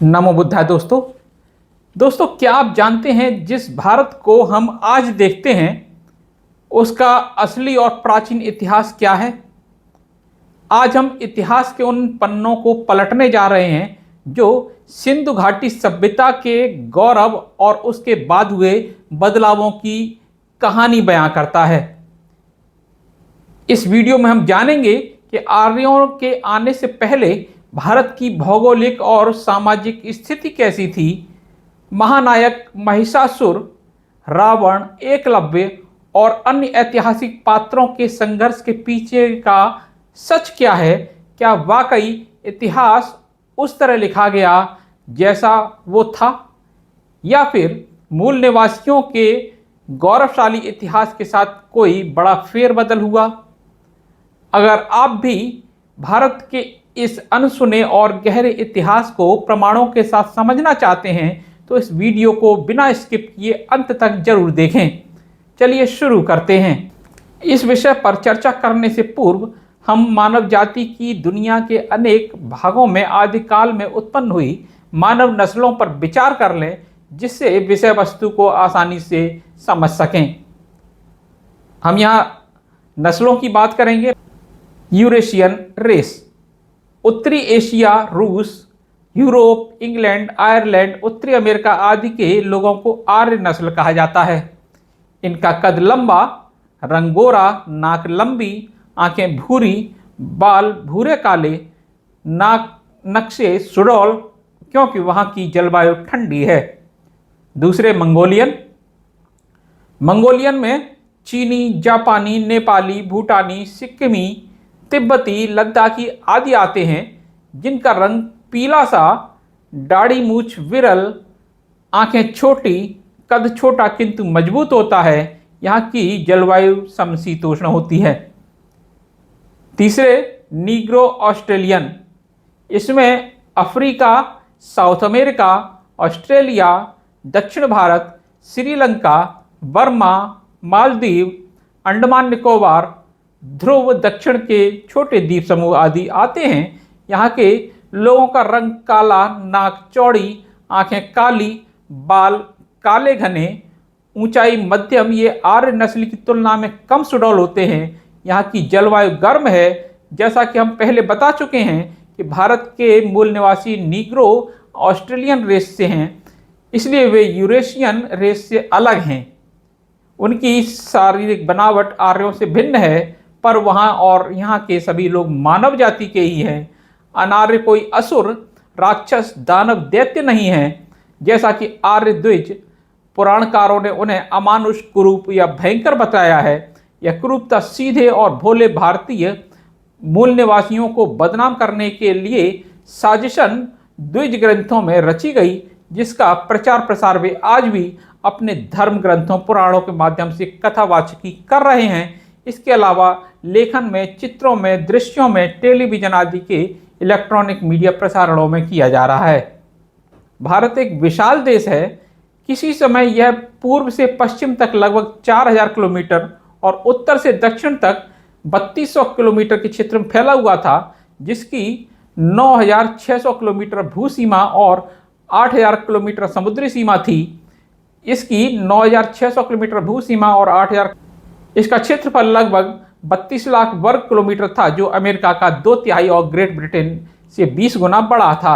नमो बुद्धाय। दोस्तों क्या आप जानते हैं जिस भारत को हम आज देखते हैं उसका असली और प्राचीन इतिहास क्या है। आज हम इतिहास के उन पन्नों को पलटने जा रहे हैं जो सिंधु घाटी सभ्यता के गौरव और उसके बाद हुए बदलावों की कहानी बयां करता है। इस वीडियो में हम जानेंगे कि आर्यों के आने से पहले भारत की भौगोलिक और सामाजिक स्थिति कैसी थी। महानायक महिषासुर, रावण, एकलव्य और अन्य ऐतिहासिक पात्रों के संघर्ष के पीछे का सच क्या है। क्या वाकई इतिहास उस तरह लिखा गया जैसा वो था, या फिर मूल निवासियों के गौरवशाली इतिहास के साथ कोई बड़ा फेरबदल हुआ। अगर आप भी भारत के इस अनसुने और गहरे इतिहास को प्रमाणों के साथ समझना चाहते हैं तो इस वीडियो को बिना स्किप किए अंत तक जरूर देखें। चलिए शुरू करते हैं। इस विषय पर चर्चा करने से पूर्व हम मानव जाति की दुनिया के अनेक भागों में आदिकाल में उत्पन्न हुई मानव नस्लों पर विचार कर लें, जिससे विषय वस्तु को आसानी से समझ सकें। हम यहाँ नस्लों की बात करेंगे। यूरेशियन रेस, उत्तरी एशिया, रूस, यूरोप, इंग्लैंड, आयरलैंड, उत्तरी अमेरिका आदि के लोगों को आर्य नस्ल कहा जाता है। इनका कद लंबा, रंग गोरा, नाक लंबी, आंखें भूरी, बाल भूरे काले, नाक नक्शे सुडौल, क्योंकि वहाँ की जलवायु ठंडी है। दूसरे मंगोलियन में चीनी, जापानी, नेपाली, भूटानी, सिक्किमी, तिब्बती, लद्दाखी आदि आते हैं, जिनका रंग पीला सा, दाढ़ी मूछ विरल, आंखें छोटी, कद छोटा किंतु मजबूत होता है। यहाँ की जलवायु समशीतोष्ण होती है। तीसरे नीग्रो ऑस्ट्रेलियन, इसमें अफ्रीका, साउथ अमेरिका, ऑस्ट्रेलिया, दक्षिण भारत, श्रीलंका, बर्मा, मालदीव, अंडमान निकोबार, ध्रुव दक्षिण के छोटे द्वीप समूह आदि आते हैं। यहाँ के लोगों का रंग काला, नाक चौड़ी, आंखें काली, बाल काले घने, ऊंचाई मध्यम। ये आर्य नस्ल की तुलना में कम सुडौल होते हैं। यहाँ की जलवायु गर्म है। जैसा कि हम पहले बता चुके हैं कि भारत के मूल निवासी नीग्रो ऑस्ट्रेलियन रेस से हैं, इसलिए वे यूरेशियन रेस से अलग हैं। उनकी शारीरिक बनावट आर्यों से भिन्न है, पर वहाँ और यहाँ के सभी लोग मानव जाति के ही हैं। अनार्य कोई असुर, राक्षस, दानव, दैत्य नहीं है, जैसा कि आर्य द्विज पुराणकारों ने उन्हें अमानुष, कुरूप या भयंकर बताया है। यह कुरूपता सीधे और भोले भारतीय मूल निवासियों को बदनाम करने के लिए साजिशन द्विज ग्रंथों में रची गई, जिसका प्रचार प्रसार वे आज भी अपने धर्म ग्रंथों, पुराणों के माध्यम से कथावाचकी कर रहे हैं। इसके अलावा लेखन में, चित्रों में, दृश्यों में, टेलीविजन आदि के इलेक्ट्रॉनिक मीडिया प्रसारणों में किया जा रहा है। भारत एक विशाल देश है। किसी समय यह पूर्व से पश्चिम तक लगभग 4000 किलोमीटर और उत्तर से दक्षिण तक 3200 किलोमीटर के क्षेत्र में फैला हुआ था, जिसकी 9600 किलोमीटर भू सीमा और 8000 किलोमीटर समुद्री सीमा थी। इसकी 9600 किलोमीटर भू सीमा और 8000, इसका क्षेत्रफल लगभग 32 लाख वर्ग किलोमीटर था, जो अमेरिका का 2/3 और ग्रेट ब्रिटेन से 20 गुना बड़ा था।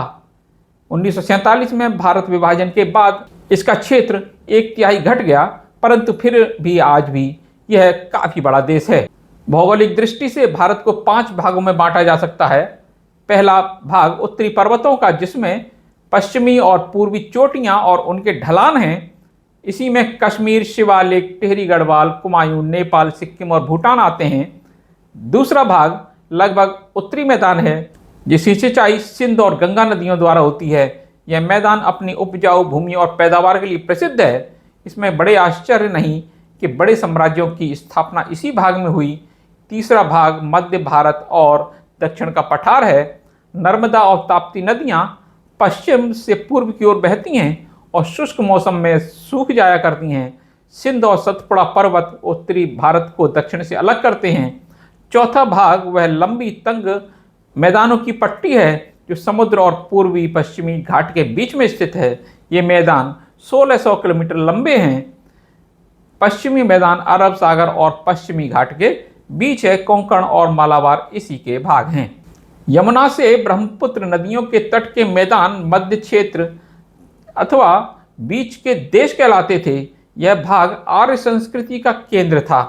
1947 में भारत विभाजन के बाद इसका क्षेत्र 1/3 घट गया, परंतु फिर भी आज भी यह काफी बड़ा देश है। भौगोलिक दृष्टि से भारत को 5 भागों में बांटा जा सकता है। पहला भाग उत्तरी पर्वतों का, जिसमें पश्चिमी और पूर्वी चोटियां और उनके ढलान हैं। इसी में कश्मीर, शिवालिक, टिहरी गढ़वाल, कुमायूं, नेपाल, सिक्किम और भूटान आते हैं। दूसरा भाग लगभग उत्तरी मैदान है, जिसकी सिंचाई सिंध और गंगा नदियों द्वारा होती है। यह मैदान अपनी उपजाऊ भूमि और पैदावार के लिए प्रसिद्ध है। इसमें बड़े आश्चर्य नहीं कि बड़े साम्राज्यों की स्थापना इसी भाग में हुई। तीसरा भाग मध्य भारत और दक्षिण का पठार है। नर्मदा और ताप्ती नदियाँ पश्चिम से पूर्व की ओर बहती हैं और शुष्क मौसम में सूख जाया करती हैं। सिंध और सतपुड़ा पर्वत उत्तरी भारत को दक्षिण से अलग करते हैं। चौथा भाग वह लंबी तंग मैदानों की पट्टी है जो समुद्र और पूर्वी पश्चिमी घाट के बीच में स्थित है। ये मैदान 1600 किलोमीटर लंबे हैं। पश्चिमी मैदान अरब सागर और पश्चिमी घाट के बीच है। कोंकण और मालाबार इसी के भाग हैं। यमुना से ब्रह्मपुत्र नदियों के तट के मैदान मध्य क्षेत्र अथवा बीच के देश कहलाते थे। यह भाग आर्य संस्कृति का केंद्र था।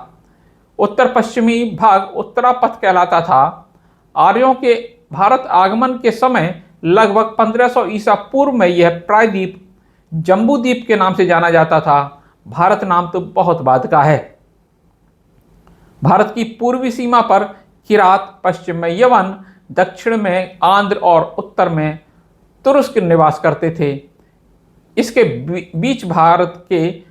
उत्तर पश्चिमी भाग उत्तरापथ कहलाता था। आर्यों के भारत आगमन के समय लगभग 1500 ईसा पूर्व में यह प्रायद्वीप जम्बूद्वीप के नाम से जाना जाता था। भारत नाम तो बहुत बाद का है। भारत की पूर्वी सीमा पर किरात, पश्चिम में यवन, दक्षिण में आंध्र और उत्तर में तुर्क निवास करते थे। इसके बीच भारत के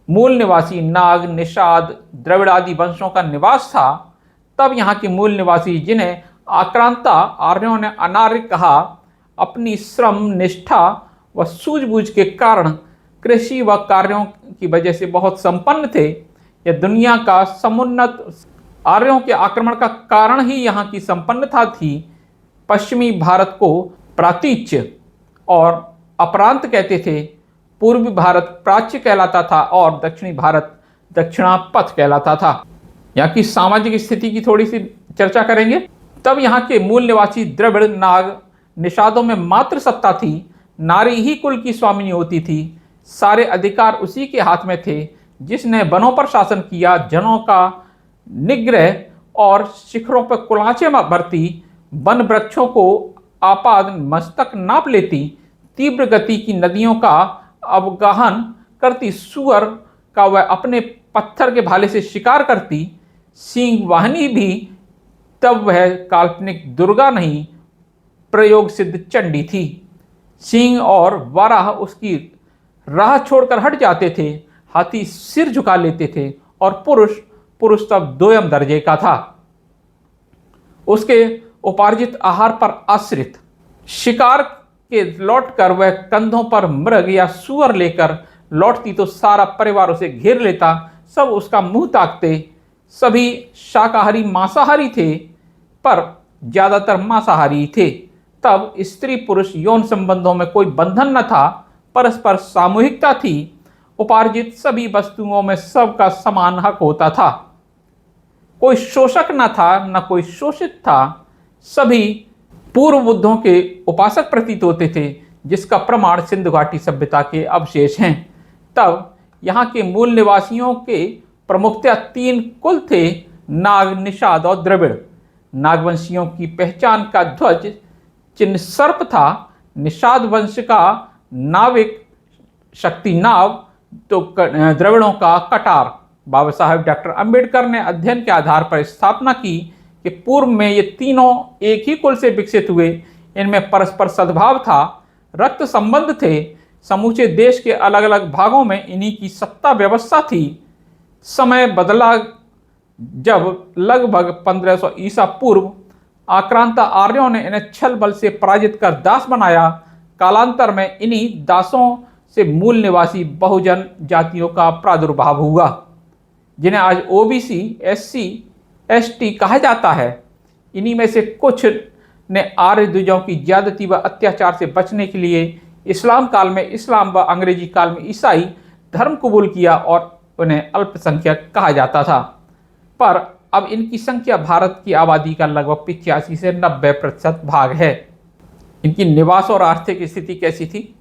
मूल निवासी नाग, निषाद, द्रविड़ आदि वंशों का निवास था। तब यहाँ के मूल निवासी, जिन्हें आक्रांता आर्यों ने अनार्य कहा, अपनी श्रम, निष्ठा व सूझबूझ के कारण कृषि व कार्यों की वजह से बहुत संपन्न थे। यह दुनिया का समुन्नत आर्यों के आक्रमण का कारण ही यहाँ की संपन्नता थी। पश्चिमी भारत को प्रातीच्य और अपरांत कहते थे। पूर्वी भारत प्राच्य कहलाता था और दक्षिणी भारत दक्षिणापथ कहलाता था। यहाँ की सामाजिक स्थिति की थोड़ी सी चर्चा करेंगे। तब यहाँ के मूल निवासी द्रविड़, नाग, निषादों में मात्र सत्ता थी। नारी ही कुल की स्वामिनी होती थी। सारे अधिकार उसी के हाथ में थे, जिसने वनों पर शासन किया, जनों का निग्रह और शिखरों पर कुलाचे भरती, वन वृक्षों को आपाद मस्तक नाप लेती, तीव्र गति की नदियों का अवगाहन करती, सुअर का वह अपने पत्थर के भाले से शिकार करती, सिंह वाहिनी भी तब वह काल्पनिक दुर्गा नहीं, प्रयोग सिद्ध चंडी थी। सिंह और वाराह उसकी राह छोड़कर हट जाते थे। हाथी सिर झुका लेते थे और पुरुष तब दोयम दर्जे का था। उसके उपार्जित आहार पर आश्रित शिकार के लौटकर वह कंधों पर मृग या सुअर लेकर लौटती तो सारा परिवार उसे घेर लेता। सब उसका मुंह ताकते। सभी शाकाहारी मांसाहारी थे, पर ज्यादातर मांसाहारी थे। तब स्त्री पुरुष यौन संबंधों में कोई बंधन न था, परस्पर सामूहिकता थी। उपार्जित सभी वस्तुओं में सबका समान हक होता था। कोई शोषक न था, न कोई शोषित था। सभी पूर्व बुद्धों के उपासक प्रतीत होते थे, जिसका प्रमाण सिंधु घाटी सभ्यता के अवशेष हैं। तब यहाँ के मूल निवासियों के प्रमुखतः 3 कुल थे: नाग, निषाद और द्रविड़। नागवंशियों की पहचान का ध्वज चिन्ह सर्प था। निषाद वंश का नाविक शक्ति नाव, तो द्रविड़ों का कटार। बाबा साहेब डॉक्टर अंबेडकर ने अध्ययन के आधार पर स्थापना की कि पूर्व में ये तीनों एक ही कुल से विकसित हुए। इनमें परस्पर सद्भाव था, रक्त संबंध थे। समूचे देश के अलग अलग भागों में इन्हीं की सत्ता व्यवस्था थी। समय बदला जब लगभग 1500 ईसा पूर्व आक्रांता आर्यों ने इन्हें छल बल से पराजित कर दास बनाया। कालांतर में इन्हीं दासों से मूल निवासी बहुजन जातियों का प्रादुर्भाव हुआ, जिन्हें आज ओबीसी, एससी, एसटी कहा जाता है। इन्हीं में से कुछ ने आर्य द्विजों की ज्यादती व अत्याचार से बचने के लिए इस्लाम काल में इस्लाम व अंग्रेजी काल में ईसाई धर्म कबूल किया और उन्हें अल्पसंख्यक कहा जाता था। पर अब इनकी संख्या भारत की आबादी का लगभग 85 से 90% भाग है। इनकी निवास और आर्थिक स्थिति कैसी थी?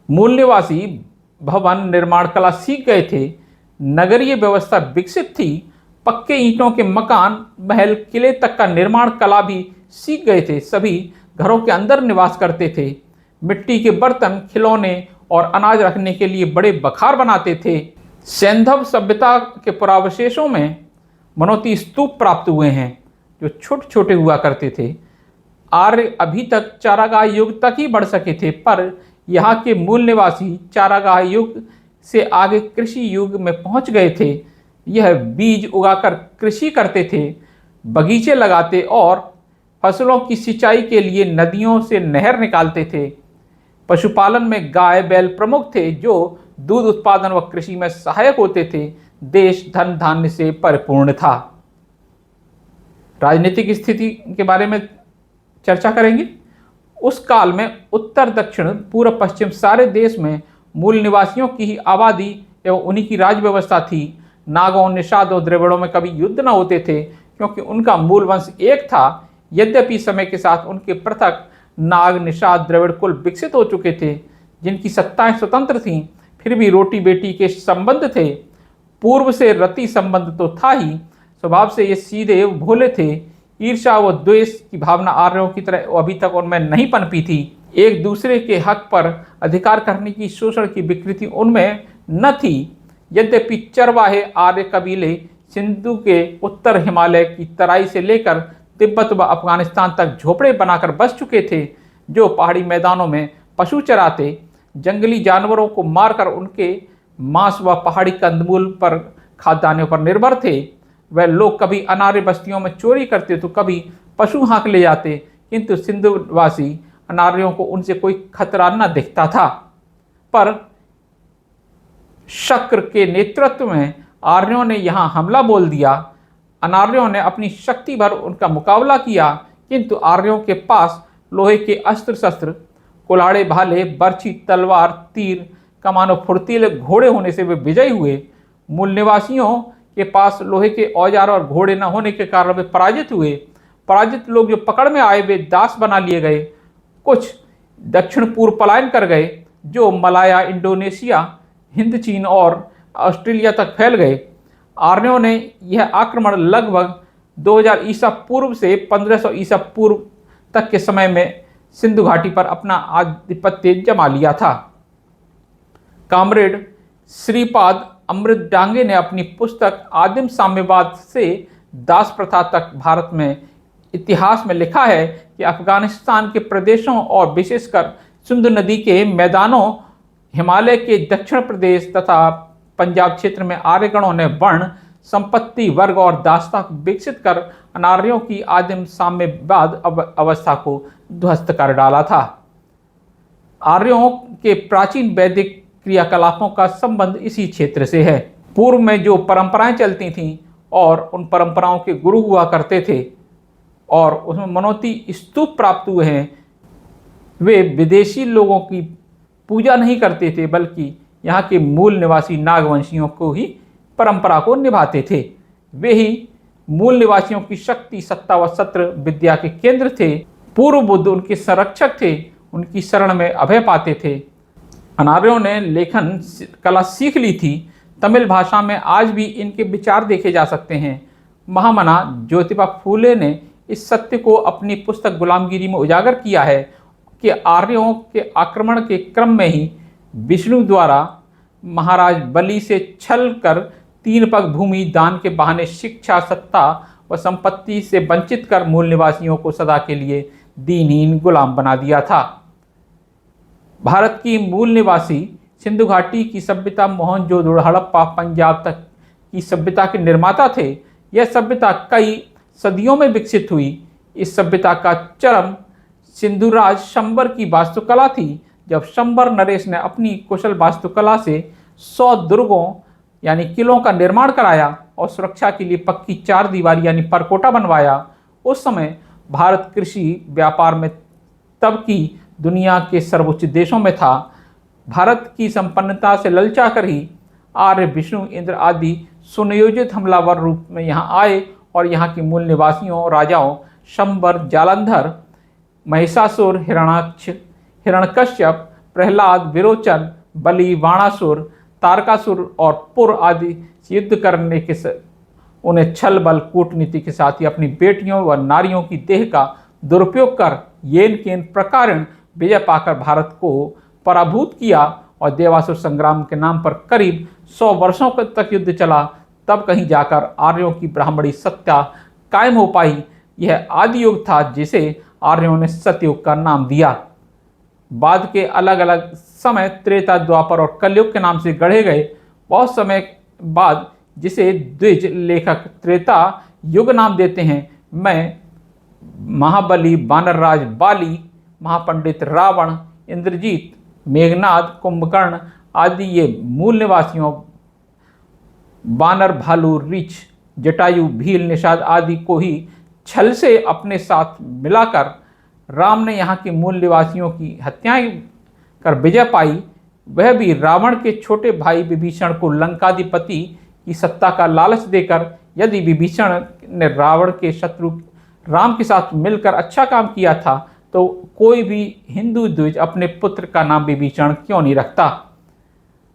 मूल निवासी भवन निर्माण कला सीख गए थे। नगरीय व्यवस्था विकसित थी। पक्के ईंटों के मकान, महल, किले तक का निर्माण कला भी सीख गए थे। सभी घरों के अंदर निवास करते थे। मिट्टी के बर्तन, खिलौने और अनाज रखने के लिए बड़े बखार बनाते थे। सैंधव सभ्यता के पुरावशेषों में मनोती स्तूप प्राप्त हुए हैं, जो छोटे छोटे हुआ करते थे। आर्य अभी तक चारागाह युग तक ही बढ़ सके थे, पर यहाँ के मूल निवासी चारागाह युग से आगे कृषि युग में पहुँच गए थे। यह बीज उगाकर कृषि करते थे, बगीचे लगाते और फसलों की सिंचाई के लिए नदियों से नहर निकालते थे। पशुपालन में गाय बैल प्रमुख थे, जो दूध उत्पादन व कृषि में सहायक होते थे। देश धन धान्य से परिपूर्ण था। राजनीतिक स्थिति के बारे में चर्चा करेंगे। उस काल में उत्तर दक्षिण पूर्व पश्चिम सारे देश में मूल निवासियों की ही आबादी एवं उन्हीं की राज व्यवस्था थी। नागों, निषाद और द्रविड़ों में कभी युद्ध न होते थे क्योंकि उनका मूल वंश एक था। यद्यपि समय के साथ उनके पृथक नाग, निषाद, द्रविड़ कुल विकसित हो चुके थे जिनकी सत्ताएं स्वतंत्र थीं, फिर भी रोटी बेटी के संबंध थे। पूर्व से रति संबंध तो था ही, स्वभाव से ये सीधे भोले थे। ईर्ष्या व द्वेष की भावना आर्यों की तरह अभी तक उनमें नहीं पनपी थी। एक दूसरे के हक पर अधिकार करने की शोषण की विकृति उनमें न थी। यद्यपि चरवाहे आर्य कबीले सिंधु के उत्तर हिमालय की तराई से लेकर तिब्बत व अफगानिस्तान तक झोपड़े बनाकर बस चुके थे, जो पहाड़ी मैदानों में पशु चराते, जंगली जानवरों को मारकर उनके मांस व पहाड़ी कंदमूल पर खाद्यान्नों पर निर्भर थे। वह लोग कभी अनार्य बस्तियों में चोरी करते तो कभी पशु हाँक ले जाते, किंतु सिंधुवासी अनार्यों को उनसे कोई खतरा न दिखता था। पर शक्र के नेतृत्व में आर्यों ने यहाँ हमला बोल दिया। अनार्यों ने अपनी शक्ति भर उनका मुकाबला किया, किंतु आर्यों के पास लोहे के अस्त्र शस्त्र, कुल्हाड़े, भाले, बर्छी, तलवार, तीर, कमानों, फुर्तीले घोड़े होने से वे विजयी हुए। मूल निवासियों के पास लोहे के औजार और घोड़े न होने के कारण वे पराजित हुए। पराजित लोग जो पकड़ में आए वे दास बना लिए गए। कुछ दक्षिण पूर्व पलायन कर गए, जो मलाया, इंडोनेशिया, हिंद, चीन और ऑस्ट्रेलिया तक फैल गए। आर्यों ने यह आक्रमण लगभग 2000 ईसा पूर्व से 1500 ईसा पूर्व तक के समय में सिंधु घाटी पर अपना आधिपत्य जमा लिया था। कॉमरेड श्रीपाद अमृत डांगे ने अपनी पुस्तक आदिम साम्यवाद से दास प्रथा तक भारत में इतिहास में लिखा है कि अफगानिस्तान के प्रदेशों और विशेषकर सिंधु नदी के मैदानों, हिमालय के दक्षिण प्रदेश तथा पंजाब क्षेत्र में आर्यगणों ने वर्ण, संपत्ति, वर्ग और दासता विकसित कर अनार्यों की आदिम साम्यवाद अवस्था को ध्वस्त कर डाला था। आर्यों के प्राचीन वैदिक क्रियाकलापों का संबंध इसी क्षेत्र से है। पूर्व में जो परंपराएं चलती थीं और उन परंपराओं के गुरु हुआ करते थे और उसमें मनोती स्तूप प्राप्त हुए हैं, वे विदेशी लोगों की पूजा नहीं करते थे, बल्कि यहाँ के मूल निवासी नागवंशियों को ही परंपरा को निभाते थे। वे ही मूल निवासियों की शक्ति, सत्ता व सत्र विद्या के केंद्र थे। पूर्व बुद्ध उनके संरक्षक थे, उनकी शरण में अभय पाते थे। अनार्यों ने लेखन कला सीख ली थी। तमिल भाषा में आज भी इनके विचार देखे जा सकते हैं। महामना ज्योतिबा फूले ने इस सत्य को अपनी पुस्तक गुलामगिरी में उजागर किया है कि आर्यों के आक्रमण के क्रम में ही विष्णु द्वारा महाराज बलि से छल कर 3 पग भूमि दान के बहाने शिक्षा, सत्ता व संपत्ति से वंचित कर मूल निवासियों को सदा के लिए दीनहीन गुलाम बना दिया था। भारत की मूल निवासी सिंधु घाटी की सभ्यता मोहनजोदड़ो, हड़प्पा, पंजाब तक की सभ्यता के निर्माता थे। यह सभ्यता कई सदियों में विकसित हुई। इस सभ्यता का चरम सिंधुराज शंबर की वास्तुकला थी। जब शंबर नरेश ने अपनी कुशल वास्तुकला से 100 दुर्गों यानी किलों का निर्माण कराया और सुरक्षा के लिए पक्की 4 दीवारी यानी परकोटा बनवाया, उस समय भारत कृषि व्यापार में तब की दुनिया के सर्वोच्च देशों में था। भारत की संपन्नता से ललचा कर ही आर्य, विष्णु, इंद्र आदि सुनियोजित हमलावर रूप में यहाँ आए और यहाँ के मूल निवासियों, राजाओं शंबर, जालंधर, महिषासुर, हिरणाक्ष, हिरण्यकश्यप, प्रहलाद, विरोचन, बलि, बाणासुर, तारकासुर और पुर आदि युद्ध करने के उन्हें छल बल कूटनीति के साथ ही अपनी बेटियों व नारियों की देह का दुरुपयोग कर येन केन प्रकारण विजय पाकर भारत को पराभूत किया और देवासुर संग्राम के नाम पर करीब 100 वर्षों तक युद्ध चला। तब कहीं जाकर आर्यों की ब्राह्मणी सत्ता कायम हो पाई। यह आदि युग था जिसे आर्यों ने सतयुग का नाम दिया। बाद के अलग अलग समय त्रेता, द्वापर और कलयुग के नाम से गढ़े गए। बहुत समय बाद जिसे द्विज लेखक त्रेता युग नाम देते हैं, मैं महाबली, बानरराज बाली, महापंडित रावण, इंद्रजीत, मेघनाद, कुंभकर्ण आदि ये मूल निवासियों बानर, भालू, रीछ, जटायु, भील, निषाद आदि को ही छल से अपने साथ मिलाकर राम ने यहाँ के मूल निवासियों की हत्याएं कर विजय पाई, वह भी रावण के छोटे भाई विभीषण को लंकाधिपति की सत्ता का लालच देकर। यदि विभीषण ने रावण के शत्रु राम के साथ मिलकर अच्छा काम किया था, तो कोई भी हिंदू द्विज अपने पुत्र का नाम विभीषण क्यों नहीं रखता।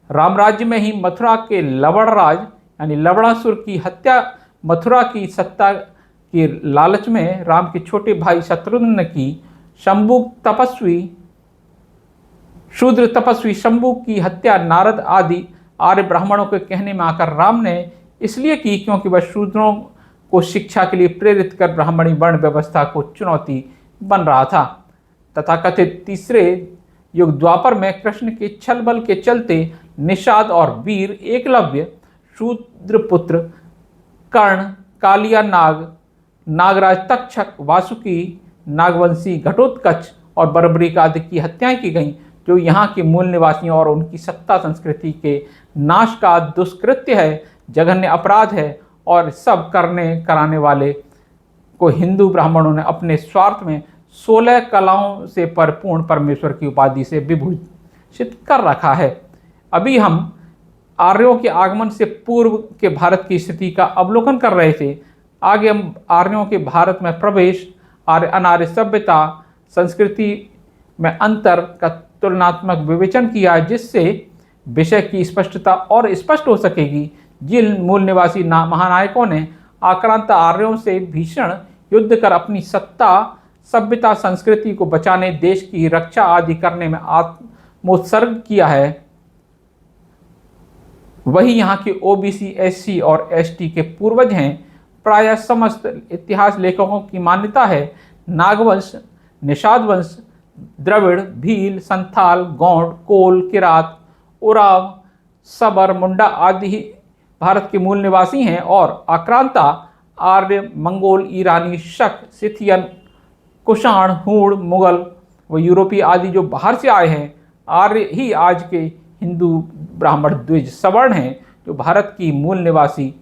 राम राज्य में ही मथुरा के लवणराज यानी लवणासुर की हत्या मथुरा की सत्ता के लालच में राम के छोटे भाई शत्रुघ्न की शूद्र तपस्वी शंभु की हत्या नारद आदि आर्य ब्राह्मणों के कहने में आकर राम ने इसलिए की क्योंकि वह शूद्रों को शिक्षा के लिए प्रेरित कर ब्राह्मणी वर्ण व्यवस्था को चुनौती बन रहा था। तथाकथित तीसरे युग द्वापर में कृष्ण के छल बल के चलते निषाद और वीर एकलव्य, शूद्रपुत्र कर्ण, कालिया नाग, नागराज तक्षक, वासुकी, नागवंशी घटोत्कच और बर्बरीक आदि की हत्याएं की गईं, जो यहाँ के मूल निवासियों और उनकी सत्ता संस्कृति के नाश का दुष्कृत्य है, जघन्य अपराध है। और सब कराने वाले को हिंदू ब्राह्मणों ने अपने स्वार्थ में 16 कलाओं से परिपूर्ण परमेश्वर की उपाधि से विभूषित कर रखा है। अभी हम आर्यों के आगमन से पूर्व के भारत की स्थिति का अवलोकन कर रहे थे। आगे हम आर्यों के भारत में प्रवेश, आर्य अनार्य सभ्यता संस्कृति में अंतर का तुलनात्मक विवेचन किया, जिससे विषय की स्पष्टता और स्पष्ट हो सकेगी। जिन मूल निवासी महानायकों ने आक्रांत आर्यों से भीषण युद्ध कर अपनी सत्ता, सभ्यता, संस्कृति को बचाने, देश की रक्षा आदि करने में आत्मोत्सर्ग किया है, वही यहाँ के ओबीसी, एससी और एसटी के पूर्वज हैं। प्रायः समस्त इतिहास लेखकों की मान्यता है नागवंश, निषाद वंश, द्रविड़, भील, संथाल, गौंड, कोल, किरात, उराव, सबर, मुंडा आदि ही भारत के मूल निवासी हैं और आक्रांता आर्य, मंगोल, ईरानी, शक, सिथियन, कुषाण, हूण, मुगल व यूरोपीय आदि जो बाहर से आए हैं, आर्य ही आज के हिंदू ब्राह्मण द्विज सवर्ण हैं, जो भारत की मूल निवासी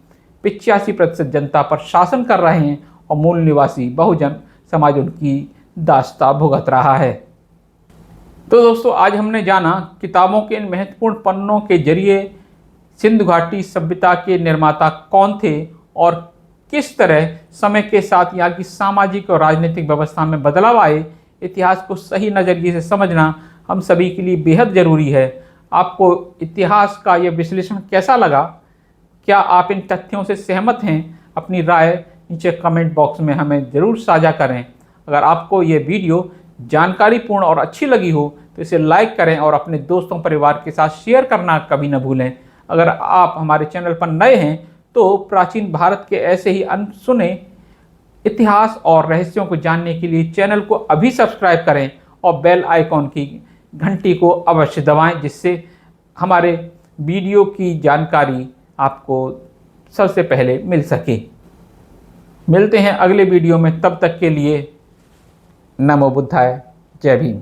85% जनता पर शासन कर रहे हैं और मूल निवासी बहुजन समाज उनकी दास्ता भुगत रहा है। तो दोस्तों, आज हमने जाना किताबों के इन महत्वपूर्ण पन्नों के जरिए सिंधु घाटी सभ्यता के निर्माता कौन थे और किस तरह समय के साथ यहाँ की सामाजिक और राजनीतिक व्यवस्था में बदलाव आए। इतिहास को सही नज़रिए से समझना हम सभी के लिए बेहद ज़रूरी है। आपको इतिहास का यह विश्लेषण कैसा लगा? क्या आप इन तथ्यों से सहमत हैं? अपनी राय नीचे कमेंट बॉक्स में हमें ज़रूर साझा करें। अगर आपको ये वीडियो जानकारीपूर्ण और अच्छी लगी हो तो इसे लाइक करें और अपने दोस्तों परिवार के साथ शेयर करना कभी न भूलें। अगर आप हमारे चैनल पर नए हैं तो प्राचीन भारत के ऐसे ही अनसुने इतिहास और रहस्यों को जानने के लिए चैनल को अभी सब्सक्राइब करें और बेल आइकॉन की घंटी को अवश्य दबाएं, जिससे हमारे वीडियो की जानकारी आपको सबसे पहले मिल सके। मिलते हैं अगले वीडियो में, तब तक के लिए नमो बुद्धाय, जय भीम।